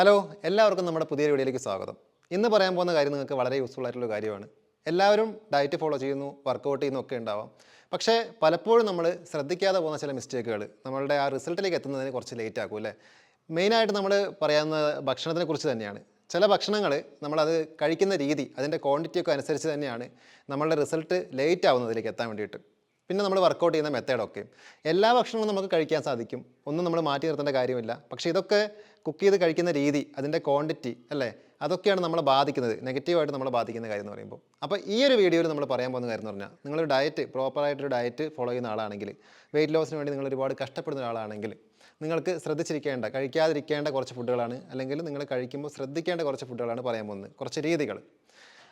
Hello, എല്ലാവർക്കും നമ്മുടെ പുതിയൊരു വീഡിയോയിലേക്ക് സ്വാഗതം. ഇന്ന് പറയാൻ പോകുന്ന കാര്യം നിങ്ങൾക്ക് വളരെ യൂസ്ഫുൾ ആയിട്ടുള്ള കാര്യമാണ്. എല്ലാവരും ഡയറ്റ് ഫോളോ ചെയ്യുന്നു, വർക്കൗട്ട് ചെയ്യുന്നു ഒക്കെ ഉണ്ടാവാം. പക്ഷേ പലപ്പോഴും നമ്മൾ ശ്രദ്ധിക്കാതെ പോകുന്ന ചില മിസ്റ്റേക്കുകൾ നമ്മളുടെ ആ റിസൾട്ടിലേക്ക് എത്തുന്നതിന് കുറച്ച് ലേറ്റ് ആക്കും അല്ലേ. മെയിനായിട്ട് നമ്മൾ പറയാവുന്ന ഭക്ഷണത്തിനെ കുറിച്ച് തന്നെയാണ്. ചില ഭക്ഷണങ്ങൾ നമ്മളത് കഴിക്കുന്ന രീതി, അതിൻ്റെ ക്വാണ്ടിറ്റിയൊക്കെ അനുസരിച്ച് തന്നെയാണ് നമ്മളുടെ റിസൾട്ട് ലേറ്റ് ആവുന്നതിലേക്ക് എത്താൻ വേണ്ടിയിട്ട്. പിന്നെ നമ്മൾ വർക്കൗട്ട് ചെയ്യുന്ന മെത്തേഡൊക്കെ എല്ലാ ഭക്ഷണവും നമുക്ക് കഴിക്കാൻ സാധിക്കും, ഒന്നും നമ്മൾ മാറ്റി നിർത്തേണ്ട കാര്യമില്ല. പക്ഷേ ഇതൊക്കെ കുക്ക് ചെയ്ത് കഴിക്കുന്ന രീതി, അതിൻ്റെ ക്വാണ്ടിറ്റി അല്ലേ, അതൊക്കെയാണ് നമ്മളെ ബാധിക്കുന്നത്, നെഗറ്റീവായിട്ട് നമ്മളെ ബാധിക്കുന്ന കാര്യം എന്ന് പറയുമ്പോൾ. അപ്പോൾ ഈ ഒരു വീഡിയോയിൽ നമ്മൾ പറയാൻ പോകുന്ന കാര്യം എന്ന് പറഞ്ഞാൽ, നിങ്ങളൊരു ഡയറ്റ് പ്രോപ്പറായിട്ടൊരു ഡയറ്റ് ഫോളോ ചെയ്യുന്ന ആളാണെങ്കിൽ, വെയിറ്റ് ലോസിന് വേണ്ടി നിങ്ങൾ ഒരുപാട് കഷ്ടപ്പെടുന്ന ഒരാളാണെങ്കിൽ നിങ്ങൾക്ക് ശ്രദ്ധിച്ചിരിക്കേണ്ട, കഴിക്കാതിരിക്കേണ്ട കുറച്ച് ഫുഡുകളാണ്, അല്ലെങ്കിൽ നിങ്ങൾ കഴിക്കുമ്പോൾ ശ്രദ്ധിക്കേണ്ട കുറച്ച് ഫുഡുകളാണ് പറയാൻ പോകുന്നത്, കുറച്ച് രീതികൾ.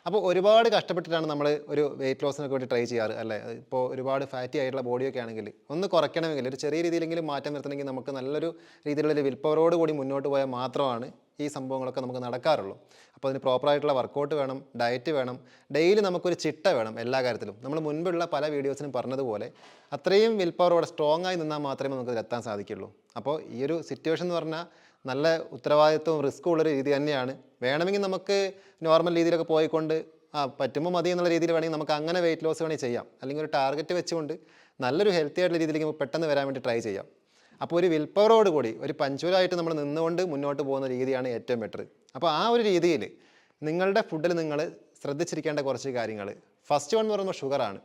അപ്പോൾ ഒരുപാട് കഷ്ടപ്പെട്ടിട്ടാണ് നമ്മൾ ഒരു വെയിറ്റ് ലോസിനൊക്കെ വേണ്ടി ട്രൈ ചെയ്യാറ് അല്ലേ. ഇപ്പോൾ ഒരുപാട് ഫാറ്റി ആയിട്ടുള്ള ബോഡിയൊക്കെ ആണെങ്കിൽ ഒന്ന് കുറയ്ക്കണമെങ്കിൽ, ഒരു ചെറിയ രീതിയിലെങ്കിലും മാറ്റം വരുത്തണമെങ്കിൽ നമുക്ക് നല്ലൊരു രീതിയിലുള്ള വിൽ പവറോട് കൂടി മുന്നോട്ട് പോയാൽ മാത്രമാണ് ഈ സംഭവങ്ങളൊക്കെ നമുക്ക് നടക്കാറുള്ളൂ. അപ്പോൾ അതിന് പ്രോപ്പറായിട്ടുള്ള വർക്കൗട്ട് വേണം, ഡയറ്റ് വേണം, ഡെയിലി നമുക്കൊരു ചിട്ട വേണം എല്ലാ കാര്യത്തിലും. നമ്മൾ മുൻപുള്ള പല വീഡിയോസിനും പറഞ്ഞതുപോലെ അത്രയും വിൽ പവറോടെ സ്ട്രോങ് ആയി നിന്നാൽ മാത്രമേ നമുക്ക് അതിലെത്താൻ സാധിക്കുള്ളൂ. അപ്പോൾ ഈ ഒരു സിറ്റുവേഷൻ എന്ന് പറഞ്ഞാൽ നല്ല ഉത്തരവാദിത്വവും റിസ്ക്കും ഉള്ളൊരു രീതി തന്നെയാണ്. വേണമെങ്കിൽ നമുക്ക് നോർമൽ രീതിയിലൊക്കെ പോയിക്കൊണ്ട് പറ്റുമ്പോൾ മതി എന്നുള്ള രീതിയിൽ വേണമെങ്കിൽ നമുക്ക് അങ്ങനെ വെയിറ്റ് ലോസ് വേണമെങ്കിൽ ചെയ്യാം. അല്ലെങ്കിൽ ഒരു ടാർഗറ്റ് വെച്ചുകൊണ്ട് നല്ലൊരു ഹെൽത്തി ആയിട്ടുള്ള രീതിയിലേക്ക് നമുക്ക് പെട്ടെന്ന് വരാൻ വേണ്ടി ട്രൈ ചെയ്യാം. അപ്പോൾ ഒരു വിൽ പവറോട് കൂടി ഒരു പഞ്ച്വലായിട്ട് നമ്മൾ നിന്നുകൊണ്ട് മുന്നോട്ട് പോകുന്ന രീതിയാണ് ഏറ്റവും ബെറ്റർ. അപ്പോൾ ആ ഒരു രീതിയിൽ നിങ്ങളുടെ ഫുഡിൽ നിങ്ങൾ ശ്രദ്ധിച്ചിരിക്കേണ്ട കുറച്ച് കാര്യങ്ങൾ, ഫസ്റ്റ് വൺ എന്ന് പറയുമ്പോൾ ഷുഗറാണ്.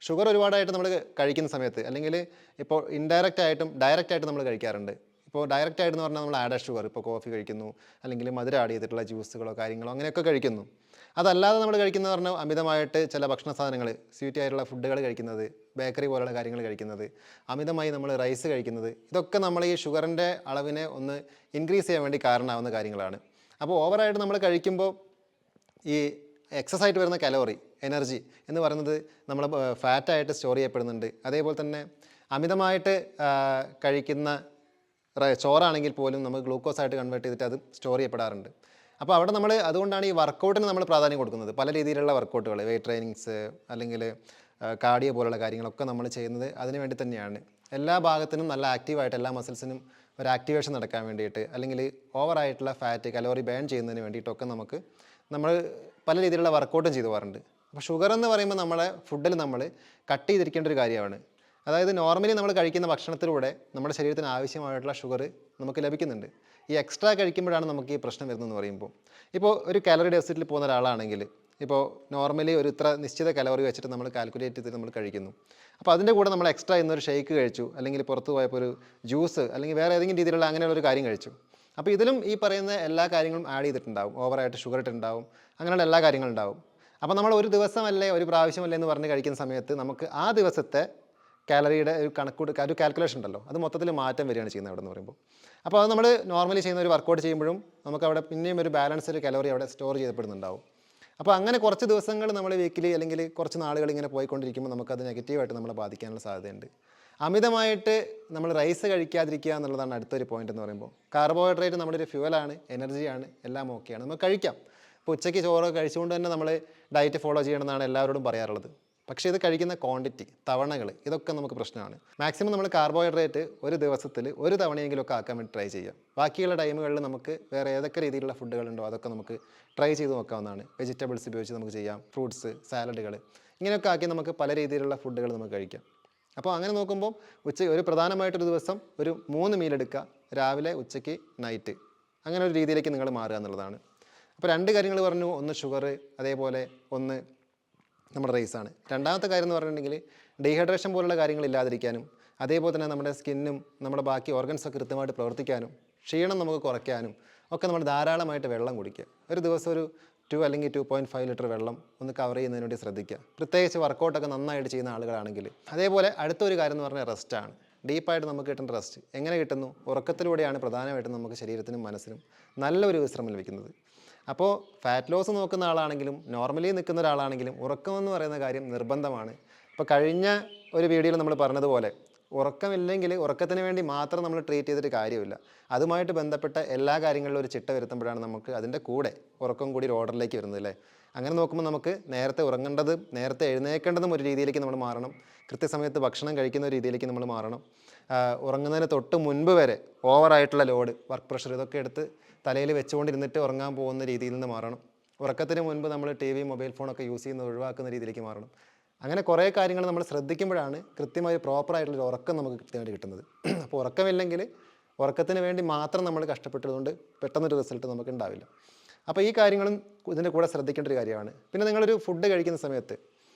ഷുഗർ ഒരുപാടായിട്ട് നമ്മൾ കഴിക്കുന്ന സമയത്ത്, അല്ലെങ്കിൽ ഇപ്പോൾ ഇൻഡയറക്റ്റ് ആയിട്ടും ഡയറക്റ്റ് ആയിട്ട് നമ്മൾ കഴിക്കാറുണ്ട്. ഇപ്പോൾ ഡയറക്റ്റ് ആയിട്ടെന്ന് പറഞ്ഞാൽ നമ്മൾ ആഡഡ് ഷുഗർ, ഇപ്പോൾ കോഫി കഴിക്കുന്നു, അല്ലെങ്കിൽ മധുരം ആഡ് ചെയ്തിട്ടുള്ള ജ്യൂസുകളോ കാര്യങ്ങളോ അങ്ങനെയൊക്കെ കഴിക്കുന്നു. അതല്ലാതെ നമ്മൾ കഴിക്കുന്നത് പറഞ്ഞാൽ അമിതമായിട്ട് ചില ഭക്ഷണ സാധനങ്ങൾ, സ്വീറ്റ് ആയിട്ടുള്ള ഫുഡുകൾ കഴിക്കുന്നത്, ബേക്കറി പോലുള്ള കാര്യങ്ങൾ കഴിക്കുന്നത്, അമിതമായി നമ്മൾ റൈസ് കഴിക്കുന്നത്, ഇതൊക്കെ നമ്മൾ ഈ ഷുഗറിൻ്റെ അളവിനെ ഒന്ന് ഇൻക്രീസ് ചെയ്യാൻ വേണ്ടി കാരണമാവുന്ന കാര്യങ്ങളാണ്. അപ്പോൾ ഓവറായിട്ട് നമ്മൾ കഴിക്കുമ്പോൾ ഈ എക്സസ് ആയിട്ട് വരുന്ന കലോറി, എനർജി എന്ന് പറയുന്നത് നമ്മൾ ഫാറ്റായിട്ട് സ്റ്റോർ ചെയ്യപ്പെടുന്നുണ്ട്. അതേപോലെ തന്നെ അമിതമായിട്ട് കഴിക്കുന്ന ചോറാണെങ്കിൽ പോലും നമുക്ക് ഗ്ലൂക്കോസായിട്ട് കൺവേർട്ട് ചെയ്തിട്ട് അത് സ്റ്റോർ ചെയ്യപ്പെടാറുണ്ട്. അപ്പോൾ അവിടെ നമ്മൾ അതുകൊണ്ടാണ് ഈ വർക്കൗട്ടിന് നമ്മൾ പ്രാധാന്യം കൊടുക്കുന്നത്. പല രീതിയിലുള്ള വർക്കൗട്ടുകൾ, വെയിറ്റ് ട്രെയിനിങ്സ് അല്ലെങ്കിൽ കാർഡിയോ പോലുള്ള കാര്യങ്ങളൊക്കെ നമ്മൾ ചെയ്യുന്നത് അതിന് വേണ്ടി തന്നെയാണ്. എല്ലാ ഭാഗത്തിനും നല്ല ആക്റ്റീവായിട്ട്, എല്ലാ മസിൽസിനും ഒരു ആക്ടിവേഷൻ നടക്കാൻ വേണ്ടിയിട്ട്, അല്ലെങ്കിൽ ഓവറായിട്ടുള്ള ഫാറ്റ് കലോറി ബേൺ ചെയ്യുന്നതിന് വേണ്ടിയിട്ടൊക്കെ നമ്മൾ പല രീതിയിലുള്ള വർക്കൗട്ടും ചെയ്തു പോകാറുണ്ട്. അപ്പോൾ ഷുഗർ എന്ന് പറയുമ്പോൾ നമ്മളെ ഫുഡിൽ നമ്മൾ കട്ട് ചെയ്തിരിക്കേണ്ട ഒരു കാര്യമാണ്. അതായത് നോർമലി നമ്മൾ കഴിക്കുന്ന ഭക്ഷണത്തിലൂടെ നമ്മുടെ ശരീരത്തിന് ആവശ്യമായിട്ടുള്ള ഷുഗർ നമുക്ക് ലഭിക്കുന്നുണ്ട്. ഈ എക്സ്ട്രാ കഴിക്കുമ്പോഴാണ് നമുക്ക് ഈ പ്രശ്നം വരുന്നതെന്ന് പറയുമ്പോൾ, ഇപ്പോൾ ഒരു കാലറി ഡെഫിസിറ്റിൽ പോകുന്ന ഒരാളാണെങ്കിൽ, ഇപ്പോൾ നോർമലി ഒരു ഇത്ര നിശ്ചിത കലോറി വെച്ചിട്ട് നമ്മൾ കാൽക്കുലേറ്റ് ചെയ്ത് നമ്മൾ കഴിക്കുന്നു. അപ്പോൾ അതിൻ്റെ കൂടെ നമ്മൾ എക്സ്ട്രാ ഇന്നൊരു ഷേക്ക് കഴിച്ചു, അല്ലെങ്കിൽ പുറത്ത് പോയപ്പോൾ ഒരു ജ്യൂസ്, അല്ലെങ്കിൽ വേറെ ഏതെങ്കിലും രീതിയിലുള്ള അങ്ങനെയുള്ളൊരു കാര്യം കഴിച്ചു. അപ്പോൾ ഇതിലും ഈ പറയുന്ന എല്ലാ കാര്യങ്ങളും ആഡ് ചെയ്തിട്ടുണ്ടാവും, ഓവറായിട്ട് ഷുഗർ ഇട്ടുണ്ടാവും, അങ്ങനെയുള്ള എല്ലാ കാര്യങ്ങളും ഉണ്ടാവും. അപ്പോൾ നമ്മൾ ഒരു ദിവസമല്ലേ, ഒരു പ്രാവശ്യമല്ലേ എന്ന് പറഞ്ഞ് കഴിക്കുന്ന സമയത്ത് നമുക്ക് ആ ദിവസത്തെ കാലറിയുടെ ഒരു കാൽക്കുലേഷൻ ഉണ്ടല്ലോ, അത് മൊത്തത്തിൽ മാറ്റം വരികയാണ് ചെയ്യുന്നത് അവിടെ എന്ന് പറയുമ്പോൾ. അപ്പോൾ അത് നമ്മൾ നോർമലി ചെയ്യുന്ന ഒരു വർക്കൗട്ട് ചെയ്യുമ്പോഴും നമുക്ക് അവിടെ പിന്നെയും ഒരു ബാലൻസ്ഡ് കലോറി അവിടെ സ്റ്റോർ ചെയ്യപ്പെടുന്നുണ്ടാവും. അപ്പോൾ അങ്ങനെ കുറച്ച് ദിവസങ്ങൾ നമ്മൾ വീക്കിലി അല്ലെങ്കിൽ കുറച്ച് നാളുകൾ ഇങ്ങനെ പോയിക്കൊണ്ടിരിക്കുമ്പോൾ നമുക്കത് നെഗറ്റീവായിട്ട് നമ്മളെ ബാധിക്കാനുള്ള സാധ്യതയുണ്ട്. അമിതമായിട്ട് നമ്മൾ റൈസ് കഴിക്കാതിരിക്കുക എന്നുള്ളതാണ് അടുത്തൊരു പോയിന്റ് എന്ന് പറയുമ്പോൾ. കാർബോഹൈഡ്രേറ്റ് നമ്മുടെ ഒരു ഫ്യൂവലാണ്, എനർജിയാണ്, എല്ലാം ഓക്കെയാണ്, നമുക്ക് കഴിക്കാം. ഇപ്പോൾ ഉച്ചയ്ക്ക് ചോറ് കഴിച്ചുകൊണ്ട് തന്നെ നമ്മൾ ഡയറ്റ് ഫോളോ ചെയ്യണമെന്നാണ് എല്ലാവരോടും പറയാറുള്ളത്. പക്ഷേ ഇത് കഴിക്കുന്ന ക്വാണ്ടിറ്റി, തവണകൾ, ഇതൊക്കെ നമുക്ക് പ്രശ്നമാണ്. മാക്സിമം നമ്മൾ കാർബോഹൈഡ്രേറ്റ് ഒരു ദിവസത്തിൽ ഒരു തവണയെങ്കിലുമൊക്കെ ആക്കാൻ വേണ്ടി ട്രൈ ചെയ്യാം. ബാക്കിയുള്ള ടൈമുകളിൽ നമുക്ക് വേറെ ഏതൊക്കെ രീതിയിലുള്ള ഫുഡുകളുണ്ടോ അതൊക്കെ നമുക്ക് ട്രൈ ചെയ്ത് നോക്കാവുന്നതാണ്. വെജിറ്റബിൾസ് ഉപയോഗിച്ച് നമുക്ക് ചെയ്യാം, ഫ്രൂട്ട്സ്, സാലഡുകൾ, ഇങ്ങനെയൊക്കെ ആക്കി നമുക്ക് പല രീതിയിലുള്ള ഫുഡുകൾ നമുക്ക് കഴിക്കാം. അപ്പോൾ അങ്ങനെ നോക്കുമ്പോൾ ഒരു പ്രധാനമായിട്ടൊരു ദിവസം ഒരു 3 മീൽ എടുക്കുക, രാവിലെ, ഉച്ചയ്ക്ക്, നൈറ്റ്, അങ്ങനെ ഒരു രീതിയിലേക്ക് നിങ്ങൾ മാറുക എന്നുള്ളതാണ്. അപ്പോൾ 2 കാര്യങ്ങൾ പറഞ്ഞു, ഒന്ന് ഷുഗർ, അതേപോലെ ഒന്ന് നമ്മുടെ റൈസാണ്. രണ്ടാമത്തെ കാര്യം എന്ന് പറഞ്ഞിട്ടുണ്ടെങ്കിൽ ഡീഹൈഡ്രേഷൻ പോലുള്ള കാര്യങ്ങൾ ഇല്ലാതിരിക്കാനും, അതേപോലെ തന്നെ നമ്മുടെ സ്കിന്നും നമ്മുടെ ബാക്കി ഓർഗൻസൊക്കെ കൃത്യമായിട്ട് പ്രവർത്തിക്കാനും, ക്ഷീണം നമുക്ക് കുറയ്ക്കാനും ഒക്കെ നമ്മൾ ധാരാളമായിട്ട് വെള്ളം കുടിക്കുക. ഒരു ദിവസം ഒരു 2 അല്ലെങ്കിൽ 2.5 ലിറ്റർ വെള്ളം ഒന്ന് കവർ ചെയ്യുന്നതിന് വേണ്ടി ശ്രദ്ധിക്കുക, പ്രത്യേകിച്ച് വർക്കൗട്ടൊക്കെ നന്നായിട്ട് ചെയ്യുന്ന ആളുകളാണെങ്കിൽ. അതേപോലെ അടുത്തൊരു കാര്യം എന്ന് പറഞ്ഞാൽ റെസ്റ്റാണ്. ഡീപ്പായിട്ട് നമുക്ക് കിട്ടുന്ന റെസ്റ്റ് എങ്ങനെ കിട്ടുന്നു? ഉറക്കത്തിലൂടെയാണ് പ്രധാനമായിട്ടും നമുക്ക് ശരീരത്തിനും മനസ്സിനും നല്ലൊരു വിശ്രമം ലഭിക്കുന്നത്. അപ്പോൾ ഫാറ്റ് ലോസ് നോക്കുന്ന ആളാണെങ്കിലും നോർമലി നിൽക്കുന്ന ഒരാളാണെങ്കിലും ഉറക്കമെന്ന് പറയുന്ന കാര്യം നിർബന്ധമാണ്. ഇപ്പോൾ കഴിഞ്ഞ ഒരു വീഡിയോയിൽ നമ്മൾ പറഞ്ഞതുപോലെ ഉറക്കമില്ലെങ്കിൽ ഉറക്കത്തിന് വേണ്ടി മാത്രം നമ്മൾ ട്രീറ്റ് ചെയ്തിട്ട് കാര്യമില്ല. അതുമായിട്ട് ബന്ധപ്പെട്ട എല്ലാ കാര്യങ്ങളിലും ഒരു ചിട്ട വരുത്തുമ്പോഴാണ് നമുക്ക് അതിൻ്റെ കൂടെ ഉറക്കം കൂടി ഒരു ഓർഡറിലേക്ക് വരുന്നത് അല്ലേ. അങ്ങനെ നോക്കുമ്പോൾ നമുക്ക് നേരത്തെ ഉറങ്ങേണ്ടതും നേരത്തെ എഴുന്നേൽക്കേണ്ടതും ഒരു രീതിയിലേക്ക് നമ്മൾ മാറണം. കൃത്യസമയത്ത് ഭക്ഷണം കഴിക്കുന്ന ഒരു രീതിയിലേക്ക് നമ്മൾ മാറണം. ഉറങ്ങുന്നതിന് തൊട്ട് മുൻപ് വരെ ഓവറായിട്ടുള്ള ലോഡ്, വർക്ക് പ്രഷർ, ഇതൊക്കെ എടുത്ത് തലയിൽ വെച്ചുകൊണ്ടിരുന്നിട്ട് ഉറങ്ങാൻ പോകുന്ന രീതിയിൽ നിന്ന് മാറണം. ഉറക്കത്തിന് മുൻപ് നമ്മൾ ടി വി മൊബൈൽ ഫോണൊക്കെ യൂസ് ചെയ്യുന്നത് ഒഴിവാക്കുന്ന രീതിയിലേക്ക് മാറണം. അങ്ങനെ കുറേ കാര്യങ്ങൾ നമ്മൾ ശ്രദ്ധിക്കുമ്പോഴാണ് കൃത്യമായി പ്രോപ്പറായിട്ടുള്ളൊരു ഉറക്കം നമുക്ക് കൃത്യമായിട്ട് കിട്ടുന്നത്. അപ്പോൾ ഉറക്കമില്ലെങ്കിൽ ഉറക്കത്തിന് വേണ്ടി മാത്രം നമ്മൾ കഷ്ടപ്പെട്ടതുകൊണ്ട് പെട്ടെന്നൊരു റിസൾട്ട് നമുക്ക് ഉണ്ടാവില്ല. അപ്പോൾ ഈ കാര്യങ്ങളും ഇതിൻ്റെ കൂടെ ശ്രദ്ധിക്കേണ്ട ഒരു കാര്യമാണ്. പിന്നെ നിങ്ങളൊരു ഫുഡ് കഴിക്കുന്ന സമയത്ത്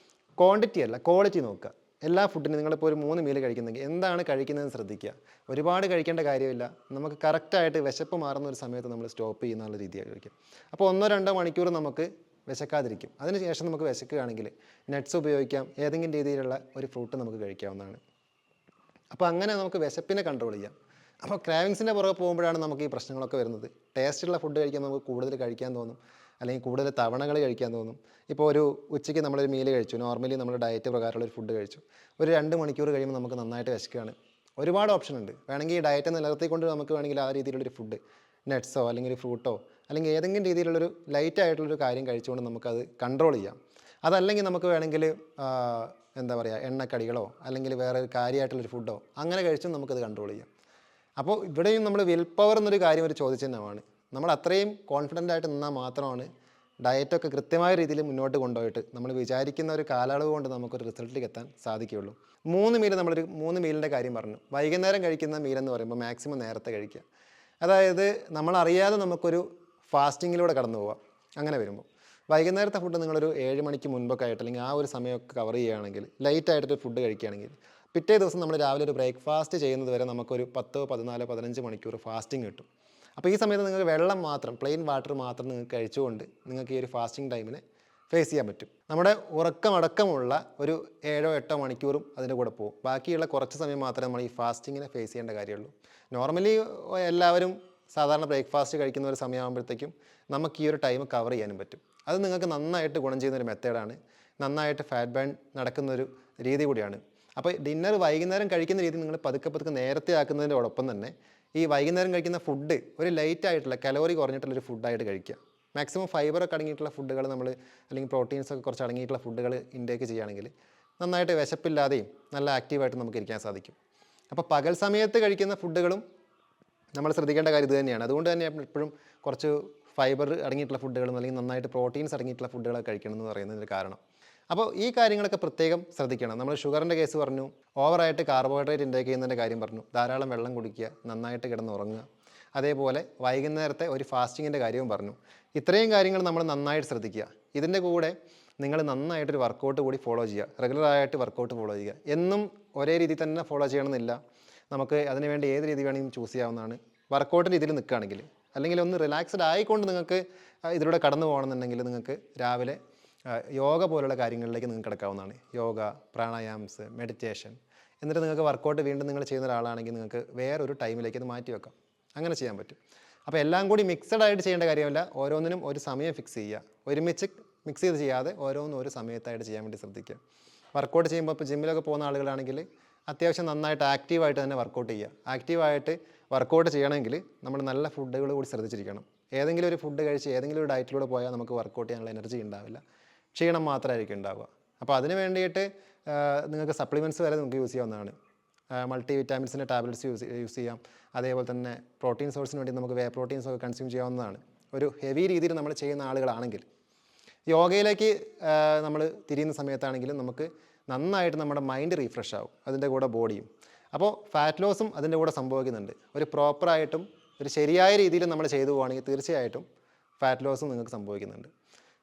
ക്വാണ്ടിറ്റി അല്ല ക്വാളിറ്റി നോക്കുക. എല്ലാ ഫുഡിനും നിങ്ങളിപ്പോൾ ഒരു 3 മീൽ കഴിക്കുന്നെങ്കിൽ എന്താണ് കഴിക്കുന്നതെന്ന് ശ്രദ്ധിക്കുക. ഒരുപാട് കഴിക്കേണ്ട കാര്യമില്ല. നമുക്ക് കറക്റ്റായിട്ട് വിശപ്പ് മാറുന്ന ഒരു സമയത്ത് നമ്മൾ സ്റ്റോപ്പ് ചെയ്യുന്നുള്ള രീതിയായി കഴിക്കും. അപ്പോൾ 1-2 മണിക്കൂർ നമുക്ക് വിശക്കാതിരിക്കും. അതിനുശേഷം നമുക്ക് വിശക്കുകയാണെങ്കിൽ നട്ട്സ് ഉപയോഗിക്കാം. ഏതെങ്കിലും രീതിയിലുള്ള ഒരു ഫ്രൂട്ട് നമുക്ക് കഴിക്കാവുന്നതാണ്. അപ്പോൾ അങ്ങനെ നമുക്ക് വിശപ്പിനെ കൺട്രോൾ ചെയ്യാം. അപ്പോൾ ക്രാവിങ്സിൻ്റെ പുറകെ പോകുമ്പോഴാണ് നമുക്ക് ഈ പ്രശ്നങ്ങളൊക്കെ വരുന്നത്. ടേസ്റ്റുള്ള ഫുഡ് കഴിക്കാൻ നമുക്ക് കൂടുതൽ കഴിക്കാൻ തോന്നും, അല്ലെങ്കിൽ കൂടുതൽ തവണകൾ കഴിക്കാൻ തോന്നും. ഇപ്പോൾ ഒരു ഉച്ചയ്ക്ക് നമ്മളൊരു മീൽ കഴിച്ചു, നോർമലി നമ്മൾ ഡയറ്റ് പ്രകാരമുള്ളൊരു ഫുഡ് കഴിച്ചു. ഒരു 2 മണിക്കൂർ കഴിയുമ്പോൾ നമുക്ക് നന്നായിട്ട് വിശക്കുകയാണ്. ഒരുപാട് ഓപ്ഷൻ ഉണ്ട്. വേണമെങ്കിൽ ഈ ഡയറ്റ് നിലനിർത്തിക്കൊണ്ട് നമുക്ക് വേണമെങ്കിൽ ആ രീതിയിലുള്ളൊരു ഫുഡ്, നട്ട്സോ അല്ലെങ്കിൽ ഒരു ഫ്രൂട്ടോ അല്ലെങ്കിൽ ഏതെങ്കിലും രീതിയിലുള്ളൊരു ലൈറ്റ് ആയിട്ടുള്ളൊരു കാര്യം കഴിച്ചുകൊണ്ട് നമുക്കത് കൺട്രോൾ ചെയ്യാം. അതല്ലെങ്കിൽ നമുക്ക് വേണമെങ്കിൽ എന്താ പറയുക, എണ്ണക്കടികളോ അല്ലെങ്കിൽ വേറെ ഒരു കാര്യമായിട്ടുള്ളൊരു ഫുഡോ അങ്ങനെ കഴിച്ചും നമുക്കത് കൺട്രോൾ ചെയ്യാം. അപ്പോൾ ഇവിടെയും നമ്മൾ വിൽ പവർ എന്നൊരു കാര്യം ഒരു ചോദ്യചിഹ്നമാണ്. നമ്മൾ അത്രയും കോൺഫിഡൻ്റ് ആയിട്ട് നിന്നാൽ മാത്രമാണ് ഡയറ്റൊക്കെ കൃത്യമായ രീതിയിൽ മുന്നോട്ട് കൊണ്ടുപോയിട്ട് നമ്മൾ വിചാരിക്കുന്ന ഒരു കാലയളവ് കൊണ്ട് നമുക്കൊരു റിസൾട്ടിലേക്ക് എത്താൻ സാധിക്കുകയുള്ളൂ. 3 മീൽ നമ്മളൊരു 3 മീലിൻ്റെ കാര്യം പറഞ്ഞു. വൈകുന്നേരം കഴിക്കുന്ന മീലെന്ന് പറയുമ്പോൾ മാക്സിമം നേരത്തെ കഴിക്കുക. അതായത് നമ്മളറിയാതെ നമുക്കൊരു ഫാസ്റ്റിങ്ങിലൂടെ കടന്നു പോവാം. അങ്ങനെ വരുമ്പോൾ വൈകുന്നേരത്തെ ഫുഡ് നിങ്ങളൊരു 7 മണിക്ക് മുൻപൊക്കെ ആയിട്ട് അല്ലെങ്കിൽ ആ ഒരു സമയമൊക്കെ കവർ ചെയ്യുകയാണെങ്കിൽ ലൈറ്റായിട്ടൊരു ഫുഡ് കഴിക്കുകയാണെങ്കിൽ പിറ്റേ ദിവസം നമ്മൾ രാവിലെ ഒരു ബ്രേക്ക്ഫാസ്റ്റ് ചെയ്യുന്നത് വരെ നമുക്കൊരു 10, 14, 15 മണിക്കൂർ ഫാസ്റ്റിംഗ് കിട്ടും. അപ്പോൾ ഈ സമയത്ത് നിങ്ങൾക്ക് വെള്ളം മാത്രം, പ്ലെയിൻ വാട്ടർ മാത്രം നിങ്ങൾക്ക് കഴിച്ചുകൊണ്ട് നിങ്ങൾക്ക് ഈ ഒരു ഫാസ്റ്റിംഗ് ടൈമിനെ ഫേസ് ചെയ്യാൻ പറ്റും. നമ്മുടെ ഉറക്കമടക്കമുള്ള ഒരു 7-8 മണിക്കൂറും അതിൻ്റെ കൂടെ പോകും. ബാക്കിയുള്ള കുറച്ച് സമയം മാത്രമേ നമ്മൾ ഈ ഫാസ്റ്റിങ്ങിനെ ഫേസ് ചെയ്യേണ്ട കാര്യമുള്ളൂ. നോർമലി എല്ലാവരും സാധാരണ ബ്രേക്ക്ഫാസ്റ്റ് കഴിക്കുന്ന ഒരു സമയമാകുമ്പോഴത്തേക്കും നമുക്ക് ഈ ഒരു ടൈം കവർ ചെയ്യാനും പറ്റും. അത് നിങ്ങൾക്ക് നന്നായിട്ട് ഗുണം ചെയ്യുന്നൊരു മെത്തേഡാണ്. നന്നായിട്ട് ഫാറ്റ് ബേൺ നടക്കുന്നൊരു രീതി കൂടിയാണ്. അപ്പോൾ ഡിന്നർ വൈകുന്നേരം കഴിക്കുന്ന രീതി നിങ്ങൾ പതുക്കെ നേരത്തെ ആക്കുന്നതിനോടൊപ്പം തന്നെ ഈ വൈകുന്നേരം കഴിക്കുന്ന ഫുഡ് ഒരു ലൈറ്റ് ആയിട്ടുള്ള കലോറി കുറഞ്ഞിട്ടുള്ളൊരു ഫുഡായിട്ട് കഴിക്കുക. മാക്സിമം ഫൈബറൊക്കെ അടങ്ങിയിട്ടുള്ള ഫുഡുകൾ നമ്മൾ അല്ലെങ്കിൽ പ്രോട്ടീൻസൊക്കെ കുറച്ച് അടങ്ങിയിട്ടുള്ള ഫുഡുകൾ ഇൻടേക്ക് ചെയ്യുകയാണെങ്കിൽ നന്നായിട്ട് വിശപ്പില്ലാതെയും നല്ല ആക്റ്റീവായിട്ട് നമുക്ക് ഇരിക്കാൻ സാധിക്കും. അപ്പോൾ പകൽ സമയത്ത് കഴിക്കുന്ന ഫുഡുകളും നമ്മൾ ശ്രദ്ധിക്കേണ്ട കാര്യം ഇത് തന്നെയാണ്. അതുകൊണ്ട് തന്നെ എപ്പോഴും കുറച്ച് ഫൈബർ അടങ്ങിയിട്ടുള്ള ഫുഡുകളും അല്ലെങ്കിൽ നന്നായിട്ട് പ്രോട്ടീൻസ് അടങ്ങിയിട്ടുള്ള ഫുഡുകളൊക്കെ കഴിക്കണം എന്ന് പറയുന്നതിന് കാരണം. അപ്പോൾ ഈ കാര്യങ്ങളൊക്കെ പ്രത്യേകം ശ്രദ്ധിക്കണം. നമ്മൾ ഷുഗറിൻ്റെ കേസ് പറഞ്ഞു, ഓവറായിട്ട് കാർബോഹൈഡ്രേറ്റ് ഇൻടേക്ക് ചെയ്യുന്നതിൻ്റെ കാര്യം പറഞ്ഞു, ധാരാളം വെള്ളം കുടിക്കുക, നന്നായിട്ട് കിടന്നുറങ്ങുക, അതേപോലെ വൈകുന്നേരത്തെ ഒരു ഫാസ്റ്റിങ്ങിൻ്റെ കാര്യവും പറഞ്ഞു. ഇത്രയും കാര്യങ്ങൾ നമ്മൾ നന്നായിട്ട് ശ്രദ്ധിക്കുക. ഇതിൻ്റെ കൂടെ നിങ്ങൾ നന്നായിട്ടൊരു വർക്കൗട്ട് കൂടി ഫോളോ ചെയ്യുക. റെഗുലറായിട്ട് വർക്കൗട്ട് ഫോളോ ചെയ്യുക. എന്നും ഒരേ രീതി തന്നെ ഫോളോ ചെയ്യണമെന്നില്ല. നമുക്ക് അതിനുവേണ്ടി ഏത് രീതി വേണമെങ്കിലും ചൂസ് ചെയ്യാവുന്നതാണ്. വർക്കൗട്ടിൻ്റെ ഇതിൽ നിൽക്കുകയാണെങ്കിൽ അല്ലെങ്കിൽ ഒന്ന് റിലാക്സ്ഡ് ആയിക്കൊണ്ട് നിങ്ങൾക്ക് ഇതിലൂടെ കടന്നു പോകണമെന്നുണ്ടെങ്കിൽ നിങ്ങൾക്ക് രാവിലെ യോഗ പോലുള്ള കാര്യങ്ങളിലേക്ക് നിങ്ങൾക്ക് കിടക്കാവുന്നതാണ്. യോഗ, പ്രാണായാംസ്, മെഡിറ്റേഷൻ. എന്നിട്ട് നിങ്ങൾക്ക് വർക്കൗട്ട് വീണ്ടും നിങ്ങൾ ചെയ്യുന്ന ഒരാളാണെങ്കിൽ നിങ്ങൾക്ക് വേറൊരു ടൈമിലേക്ക് അത് മാറ്റി വെക്കാം. അങ്ങനെ ചെയ്യാൻ പറ്റും. അപ്പോൾ എല്ലാം കൂടി മിക്സഡ് ആയിട്ട് ചെയ്യേണ്ട കാര്യമല്ല. ഓരോന്നിനും ഒരു സമയം ഫിക്സ് ചെയ്യുക. ഒരുമിച്ച് മിക്സ് ചെയ്ത് ചെയ്യാതെ ഓരോന്നും ഒരു സമയത്തായിട്ട് ചെയ്യാൻ വേണ്ടി ശ്രദ്ധിക്കുക. വർക്കൗട്ട് ചെയ്യുമ്പോൾ ഇപ്പോൾ ജിമ്മിലൊക്കെ പോകുന്ന ആളുകളാണെങ്കിൽ അത്യാവശ്യം നന്നായിട്ട് ആക്റ്റീവായിട്ട് തന്നെ വർക്കൗട്ട് ചെയ്യുക. ആക്റ്റീവായിട്ട് വർക്കൗട്ട് ചെയ്യണമെങ്കിൽ നമ്മൾ നല്ല ഫുഡുകൾ കൂടി ശ്രദ്ധിച്ചിരിക്കണം. ഏതെങ്കിലും ഒരു ഫുഡ് കഴിച്ച് ഏതെങ്കിലും ഒരു ഡയറ്റിലൂടെ പോയാൽ നമുക്ക് വർക്കൗട്ട് ചെയ്യാനുള്ള എനർജി ഉണ്ടാവില്ല. ക്ഷീണം മാത്രമായിരിക്കും ഉണ്ടാവുക. അപ്പോൾ അതിന് വേണ്ടിയിട്ട് നിങ്ങൾക്ക് സപ്ലിമെൻറ്റ്സ് വരെ നമുക്ക് യൂസ് ചെയ്യാവുന്നതാണ്. മൾട്ടി വിറ്റാമിൻസിൻ്റെ ടാബ്ലറ്റ്സ് യൂസ് ചെയ്യാം. അതേപോലെ തന്നെ പ്രോട്ടീൻ സോഴ്സിന് വേണ്ടി നമുക്ക് വേ പ്രോട്ടീൻസൊക്കെ കൺസ്യൂം ചെയ്യാവുന്നതാണ്. ഒരു ഹെവി രീതിയിൽ നമ്മൾ ചെയ്യുന്ന ആളുകളാണെങ്കിൽ. യോഗയിലേക്ക് നമ്മൾ തിരിയുന്ന സമയത്താണെങ്കിലും നമുക്ക് നന്നായിട്ട് നമ്മുടെ മൈൻഡ് റീഫ്രഷ് ആവും, അതിൻ്റെ കൂടെ ബോഡിയും. അപ്പോൾ ഫാറ്റ് ലോസും അതിൻ്റെ കൂടെ സംഭവിക്കുന്നുണ്ട്. ഒരു പ്രോപ്പറായിട്ടും ഒരു ശരിയായ രീതിയിൽ നമ്മൾ ചെയ്തു പോവുകയാണെങ്കിൽ തീർച്ചയായിട്ടും ഫാറ്റ് ലോസും നിങ്ങൾക്ക് സംഭവിക്കുന്നുണ്ട്.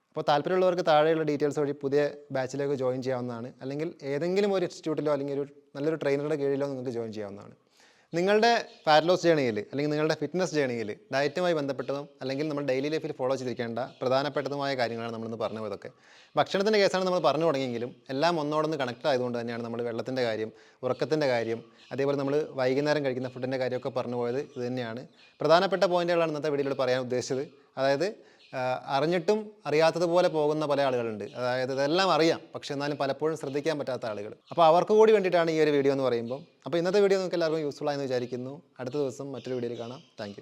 അപ്പോൾ താല്പര്യമുള്ളവർക്ക് താഴെയുള്ള ഡീറ്റെയിൽസ് വഴി പുതിയ ബാച്ചിലേക്ക് ജോയിൻ ചെയ്യാവുന്നതാണ്. അല്ലെങ്കിൽ ഏതെങ്കിലും ഒരു ഇൻസ്റ്റിറ്റ്യൂട്ടിലോ അല്ലെങ്കിൽ ഒരു നല്ലൊരു ട്രെയിനറുടെ കീഴിലോ നിങ്ങൾക്ക് ജോയിൻ ചെയ്യാവുന്നതാണ്. നിങ്ങളുടെ ഫാറ്റ് ലോസ് ജേണിയിൽ അല്ലെങ്കിൽ നിങ്ങളുടെ ഫിറ്റ്നസ് ജേണിയിൽ ഡയറ്റുമായി ബന്ധപ്പെട്ടതും അല്ലെങ്കിൽ നമ്മൾ ഡെയിലി ലൈഫിൽ ഫോളോ ചെയ്തിരിക്കേണ്ട പ്രധാനപ്പെട്ടതുമായ കാര്യങ്ങളാണ് നമ്മളിന്ന് പറഞ്ഞു പോയതൊക്കെ. ഭക്ഷണത്തിൻ്റെ കേസാണ് നമ്മൾ പറഞ്ഞു തുടങ്ങിയെങ്കിലും എല്ലാം ഒന്നോടൊന്ന് കണക്ട് ആയതുകൊണ്ട് തന്നെയാണ് നമ്മൾ വെള്ളത്തിൻ്റെ കാര്യം, ഉറക്കത്തിൻ്റെ കാര്യം, അതേപോലെ നമ്മൾ വൈകുന്നേരം കഴിക്കുന്ന ഫുഡിൻ്റെ കാര്യമൊക്കെ പറഞ്ഞു പോയത് ഇത് തന്നെയാണ്. പ്രധാനപ്പെട്ട പോയിന്റുകളാണ് ഇന്നത്തെ വീഡിയോയിൽ പറയാൻ ഉദ്ദേശിച്ചത്. അതായത് അറിഞ്ഞിട്ടും അറിയാത്തതുപോലെ പോകുന്ന പല ആളുകളുണ്ട്. അതായത് ഇതെല്ലാം അറിയാം, പക്ഷേ എന്നാലും പലപ്പോഴും ശ്രദ്ധിക്കാൻ പറ്റാത്ത ആളുകൾ. അപ്പോൾ അവർക്ക് കൂടി വേണ്ടിയിട്ടാണ് ഈ ഒരു വീഡിയോ എന്ന് പറയുമ്പോൾ. അപ്പോൾ ഇന്നത്തെ വീഡിയോ നിങ്ങൾക്ക് എല്ലാവർക്കും യൂസ്ഫുൾ ആയെന്ന് വിചാരിക്കുന്നു. അടുത്ത ദിവസം മറ്റൊരു വീഡിയോയിൽ കാണാം. താങ്ക്